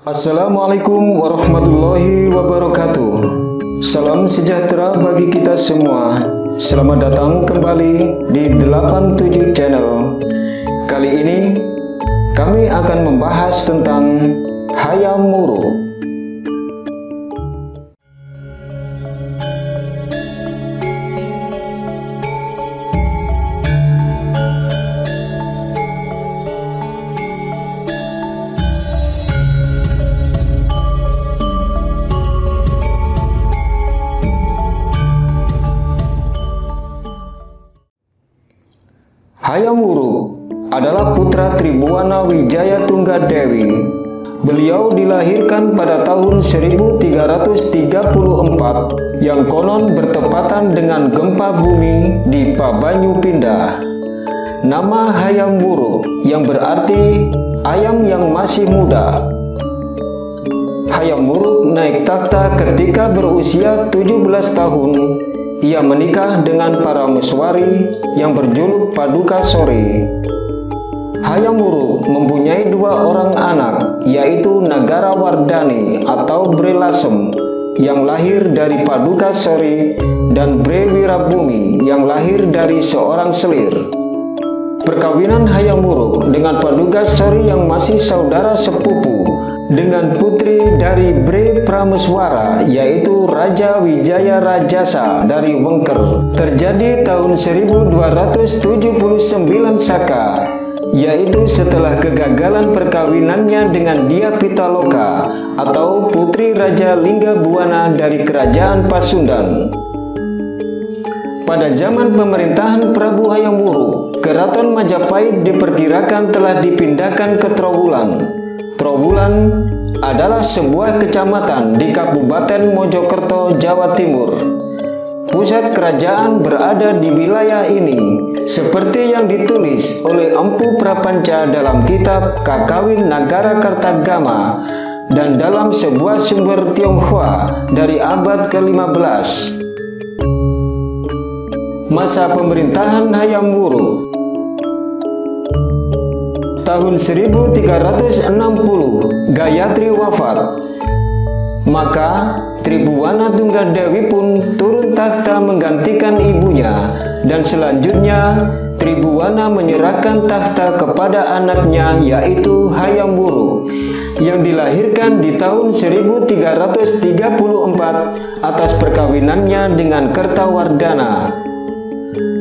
Assalamualaikum warahmatullahi wabarakatuh. Salam sejahtera bagi kita semua. Selamat datang kembali di 87 Channel. Kali ini kami akan membahas tentang Hayam Wuruk. Hayam Wuruk adalah putra Tribhuwana Wijaya Tunggadewi. Beliau dilahirkan pada tahun 1334 yang konon bertepatan dengan gempa bumi di Pabanyu Pindah. Nama Hayam Wuruk yang berarti ayam yang masih muda. Hayam Wuruk naik takhta ketika berusia 17 tahun. Ia menikah dengan Parameswari yang berjuluk Paduka Sori. Hayam Wuruk mempunyai dua orang anak, yaitu Nagarawardhani atau Bre Lasem yang lahir dari Paduka Sori dan Bre Wirabumi yang lahir dari seorang selir. Perkawinan Hayam Wuruk dengan Paduka Sori yang masih saudara sepupu dengan putri dari Bre Prameswara, yaitu Raja Wijaya Rajasa dari Wengker, terjadi tahun 1279 Saka, yaitu setelah kegagalan perkawinannya dengan Dia Pitaloka atau putri Raja Linggabuana dari Kerajaan Pasundan. Pada zaman pemerintahan Prabu Hayam Wuruk, Keraton Majapahit diperkirakan telah dipindahkan ke Trowulan. Trowulan adalah sebuah kecamatan di Kabupaten Mojokerto, Jawa Timur. Pusat kerajaan berada di wilayah ini, seperti yang ditulis oleh Empu Prapanca dalam kitab Kakawin Nagara Kartagama dan dalam sebuah sumber Tionghoa dari abad ke-15. Masa pemerintahan Hayam Wuruk tahun 1360, Gayatri wafat. Maka Tribhuwana Tunggadewi pun turun takhta menggantikan ibunya, dan selanjutnya Tribhuwana menyerahkan takhta kepada anaknya, yaitu Hayam Wuruk, yang dilahirkan di tahun 1334 atas perkawinannya dengan Kertawardhana.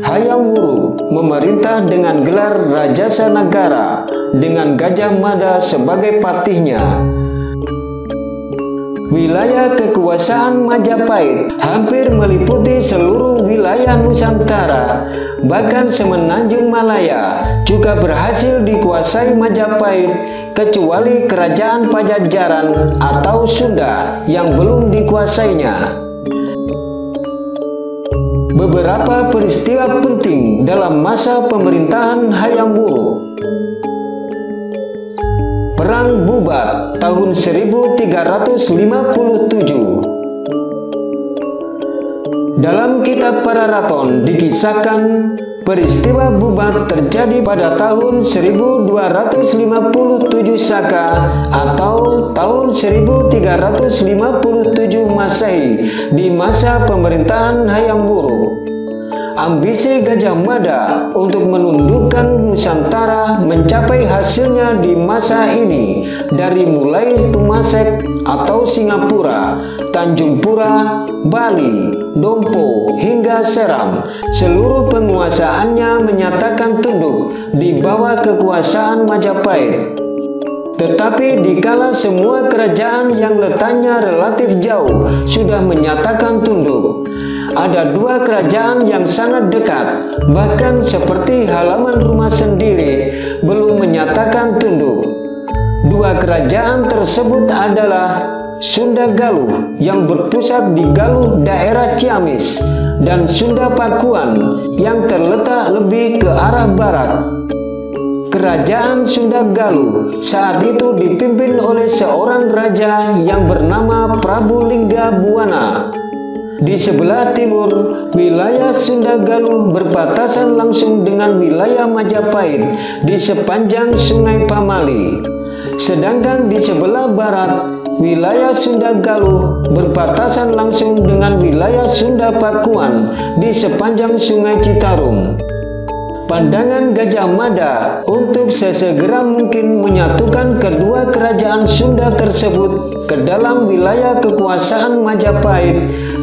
Hayam Wuruk memerintah dengan gelar Rajasa Nagara dengan Gajah Mada sebagai patihnya. Wilayah kekuasaan Majapahit hampir meliputi seluruh wilayah Nusantara, bahkan semenanjung Malaya juga berhasil dikuasai Majapahit, kecuali Kerajaan Pajajaran atau Sunda yang belum dikuasainya. Beberapa peristiwa penting dalam masa pemerintahan Hayam Wuruk. Perang Bubat tahun 1357. Dalam kitab Pararaton dikisahkan peristiwa Bubat terjadi pada tahun 1257 Saka atau tahun 1357 Masehi di masa pemerintahan Hayam Wuruk. Ambisi Gajah Mada untuk menundukkan Nusantara mencapai hasilnya di masa ini, dari mulai Tumasek atau Singapura, Tanjung Pura, Bali, Dompo, hingga Seram. Seluruh penguasaannya menyatakan tunduk di bawah kekuasaan Majapahit. Tetapi dikala semua kerajaan yang letaknya relatif jauh sudah menyatakan tunduk, ada dua kerajaan yang sangat dekat, bahkan seperti halaman rumah sendiri, belum menyatakan tunduk. Dua kerajaan tersebut adalah Sunda Galuh yang berpusat di Galuh daerah Ciamis, dan Sunda Pakuan yang terletak lebih ke arah barat. Kerajaan Sunda Galuh saat itu dipimpin oleh seorang raja yang bernama Prabu Linggabuana. Di sebelah timur, wilayah Sunda Galuh berbatasan langsung dengan wilayah Majapahit di sepanjang Sungai Pamali. Sedangkan di sebelah barat, wilayah Sunda Galuh berbatasan langsung dengan wilayah Sunda Pakuan di sepanjang Sungai Citarum. Pandangan Gajah Mada untuk sesegera mungkin menyatukan kedua kerajaan Sunda tersebut ke dalam wilayah kekuasaan Majapahit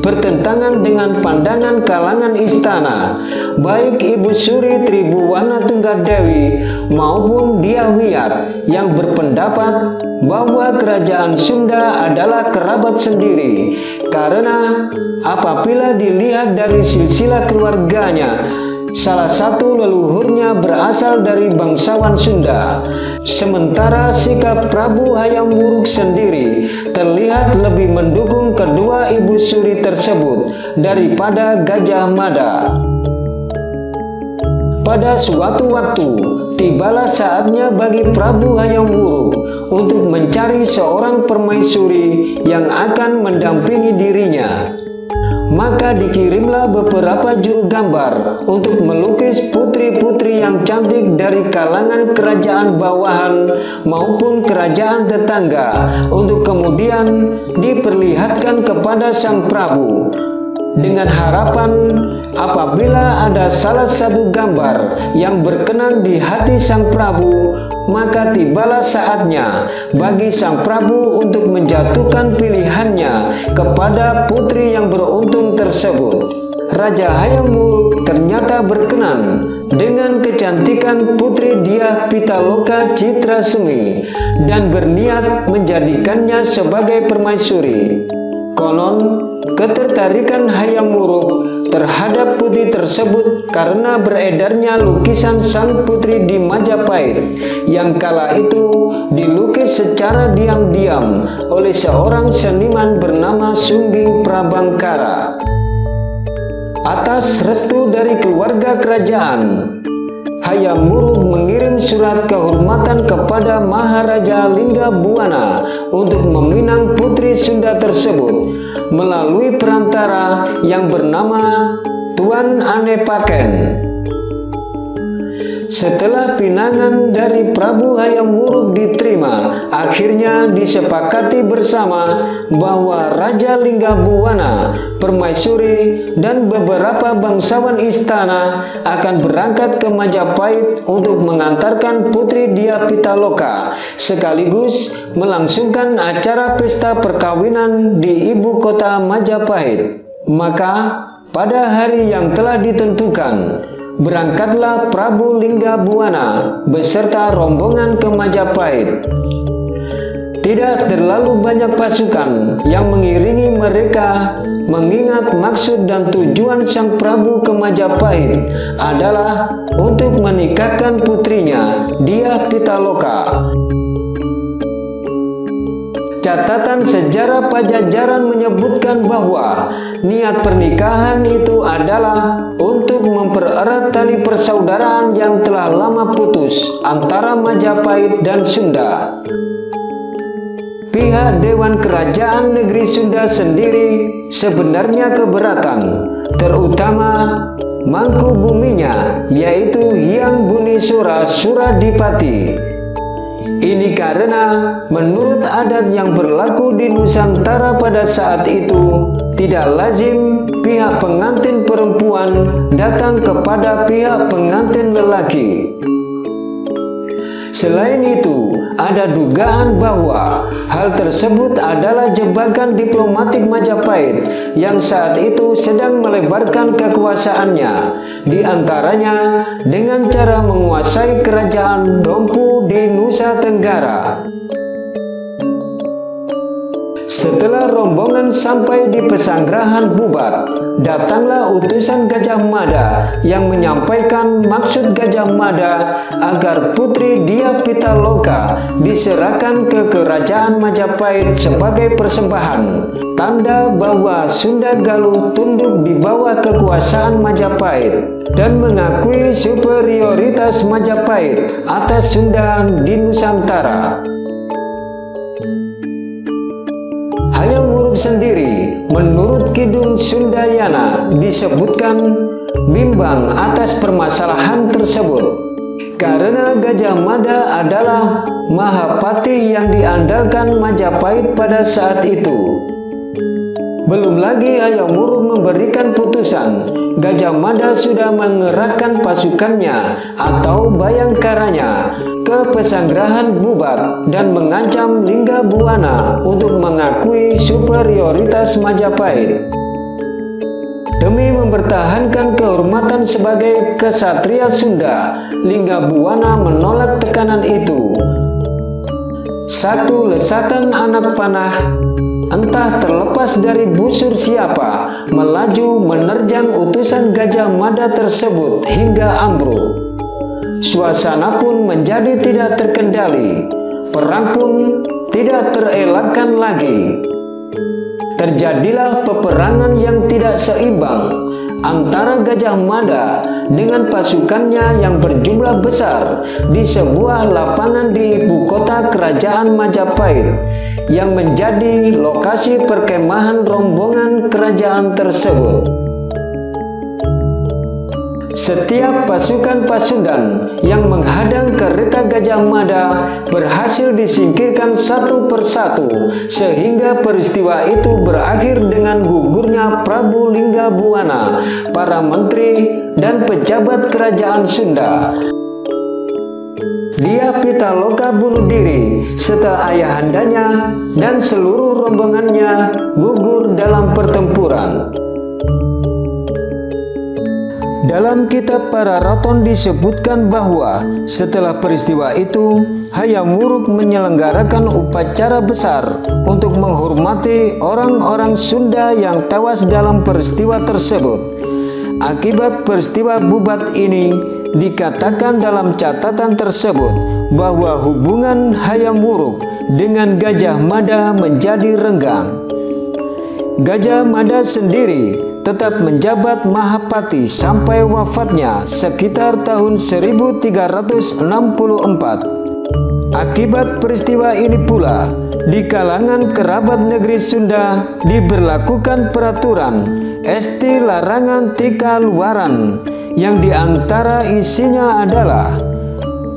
bertentangan dengan pandangan kalangan istana, baik Ibu Suri Tribuwana Tunggadewi maupun Dyah Wiyat yang berpendapat bahwa kerajaan Sunda adalah kerabat sendiri, karena apabila dilihat dari silsilah keluarganya, salah satu leluhurnya berasal dari bangsawan Sunda. Sementara sikap Prabu Hayam Wuruk sendiri terlihat lebih mendukung kedua ibu suri tersebut daripada Gajah Mada. Pada suatu waktu, tibalah saatnya bagi Prabu Hayam Wuruk untuk mencari seorang permaisuri yang akan mendampingi dirinya. Maka dikirimlah beberapa juru gambar untuk melukis putri-putri yang cantik dari kalangan kerajaan bawahan maupun kerajaan tetangga untuk kemudian diperlihatkan kepada sang Prabu, dengan harapan apabila ada salah satu gambar yang berkenan di hati sang Prabu, maka tibalah saatnya bagi sang Prabu untuk menjatuhkan pilihannya kepada putri yang beruntung tersebut. Raja Hayam Wuruk ternyata berkenan dengan kecantikan putri Dyah Pitaloka Citrasemi dan berniat menjadikannya sebagai permaisuri. Konon, ketertarikan Hayam Wuruk terhadap putri tersebut karena beredarnya lukisan sang putri di Majapahit yang kala itu dilukis secara diam-diam oleh seorang seniman bernama Sungging Prabangkara. Atas restu dari keluarga kerajaan, Hayam Wuruk mengirim surat kehormatan kepada Maharaja Linggabuana untuk meminang putri Sunda tersebut melalui perantara yang bernama Tuan Anepaken. Setelah pinangan dari Prabu Hayam Wuruk diterima, akhirnya disepakati bersama bahwa Raja Linggabuana, permaisuri, dan beberapa bangsawan istana akan berangkat ke Majapahit untuk mengantarkan putri Dyah Pitaloka sekaligus melangsungkan acara pesta perkawinan di ibu kota Majapahit. Maka pada hari yang telah ditentukan, berangkatlah Prabu Linggabuana beserta rombongan ke Majapahit. Tidak terlalu banyak pasukan yang mengiringi mereka, mengingat maksud dan tujuan sang Prabu ke Majapahit adalah untuk menikahkan putrinya Dyah Pitaloka. Catatan sejarah Pajajaran menyebutkan bahwa niat pernikahan itu adalah untuk mempererat tali persaudaraan yang telah lama putus antara Majapahit dan Sunda. Pihak Dewan Kerajaan Negeri Sunda sendiri sebenarnya keberatan, terutama mangku buminya, yaitu Hyang Bunisura Suradipati. Ini karena menurut adat yang berlaku di Nusantara pada saat itu, tidak lazim pihak pengantin perempuan datang kepada pihak pengantin lelaki. Selain itu, ada dugaan bahwa hal tersebut adalah jebakan diplomatik Majapahit yang saat itu sedang melebarkan kekuasaannya, di antaranya dengan cara menguasai kerajaan Dompu di Nusa Tenggara. Setelah rombongan sampai di pesanggrahan Bubat, datanglah utusan Gajah Mada yang menyampaikan maksud Gajah Mada agar putri Dyah Pitaloka diserahkan ke kerajaan Majapahit sebagai persembahan, tanda bahwa Sunda Galuh tunduk di bawah kekuasaan Majapahit dan mengakui superioritas Majapahit atas Sunda di Nusantara. Hayam Wuruk sendiri, menurut Kidung Sundayana, disebutkan bimbang atas permasalahan tersebut. karena Gajah Mada adalah Mahapati yang diandalkan Majapahit pada saat itu. Belum lagi Hayam Wuruk memberikan putusan, Gajah Mada sudah mengerahkan pasukannya atau bayangkaranya ke Pesanggerahan Bubat dan mengancam Linggabuana untuk mengakui superioritas Majapahit. Demi mempertahankan kehormatan sebagai kesatria Sunda, Linggabuana menolak tekanan itu. Satu lesatan anak panah, entah terlepas dari busur siapa, melaju menerjang utusan Gajah Mada tersebut hingga ambruk. Suasana pun menjadi tidak terkendali, perang pun tidak terelakkan lagi. Terjadilah peperangan yang tidak seimbang antara Gajah Mada dengan pasukannya yang berjumlah besar di sebuah lapangan di ibu kota kerajaan Majapahit yang menjadi lokasi perkemahan rombongan kerajaan tersebut. Setiap pasukan Pasundan yang menghadang kereta Gajah Mada berhasil disingkirkan satu persatu, sehingga peristiwa itu berakhir dengan gugurnya Prabu Linggabuana, para menteri dan pejabat kerajaan Sunda. Dia Pitaloka bunuh diri serta ayahandanya dan seluruh rombongannya gugur dalam pertempuran. Dalam kitab Para Raton disebutkan bahwa setelah peristiwa itu, Hayam Wuruk menyelenggarakan upacara besar untuk menghormati orang-orang Sunda yang tewas dalam peristiwa tersebut. Akibat peristiwa Bubat ini, dikatakan dalam catatan tersebut bahwa hubungan Hayam Wuruk dengan Gajah Mada menjadi renggang. Gajah Mada sendiri tetap menjabat Mahapati sampai wafatnya sekitar tahun 1364. Akibat peristiwa ini pula, di kalangan kerabat negeri Sunda diberlakukan peraturan esti larangan tika luaran, yang diantara isinya adalah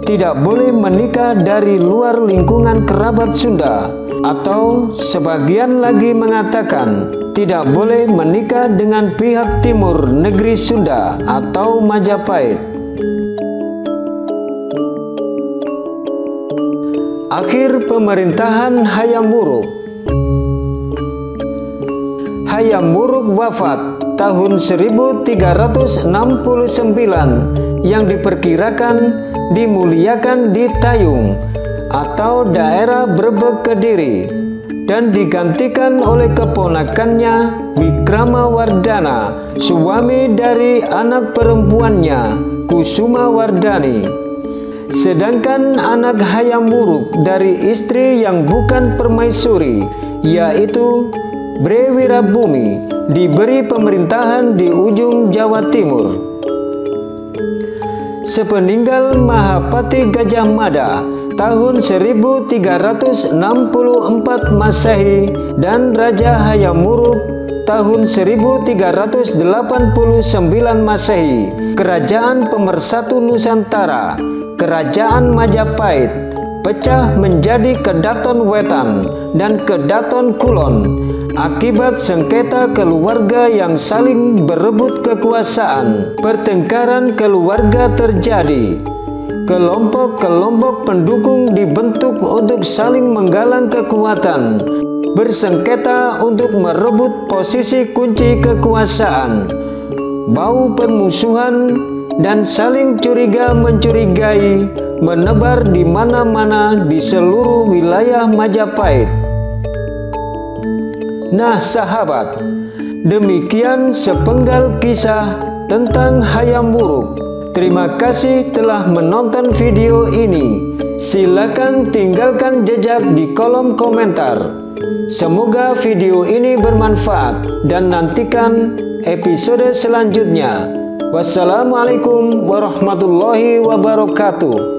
tidak boleh menikah dari luar lingkungan kerabat Sunda, atau sebagian lagi mengatakan tidak boleh menikah dengan pihak timur negeri Sunda atau Majapahit. Akhir pemerintahan Hayam Wuruk. Hayam Wuruk wafat tahun 1369 yang diperkirakan dimuliakan di Tayung atau daerah Brebek Kediri, dan digantikan oleh keponakannya Wikramawardhana, suami dari anak perempuannya Kusuma Wardani. Sedangkan anak Hayam Wuruk dari istri yang bukan permaisuri, yaitu Bre Wirabumi, diberi pemerintahan di ujung Jawa Timur. Sepeninggal Mahapati Gajah Mada tahun 1364 Masehi dan Raja Hayam Wuruk tahun 1389 Masehi, Kerajaan Pemersatu Nusantara, Kerajaan Majapahit, pecah menjadi Kedaton Wetan dan Kedaton Kulon akibat sengketa keluarga yang saling berebut kekuasaan. Pertengkaran keluarga terjadi. Kelompok-kelompok pendukung dibentuk untuk saling menggalang kekuatan, bersengketa untuk merebut posisi kunci kekuasaan. Bau permusuhan dan saling curiga-mencurigai menebar di mana-mana di seluruh wilayah Majapahit. Nah sahabat, demikian sepenggal kisah tentang Hayam Wuruk. Terima kasih telah menonton video ini. Silakan tinggalkan jejak di kolom komentar. Semoga video ini bermanfaat dan nantikan episode selanjutnya. Wassalamualaikum warahmatullahi wabarakatuh.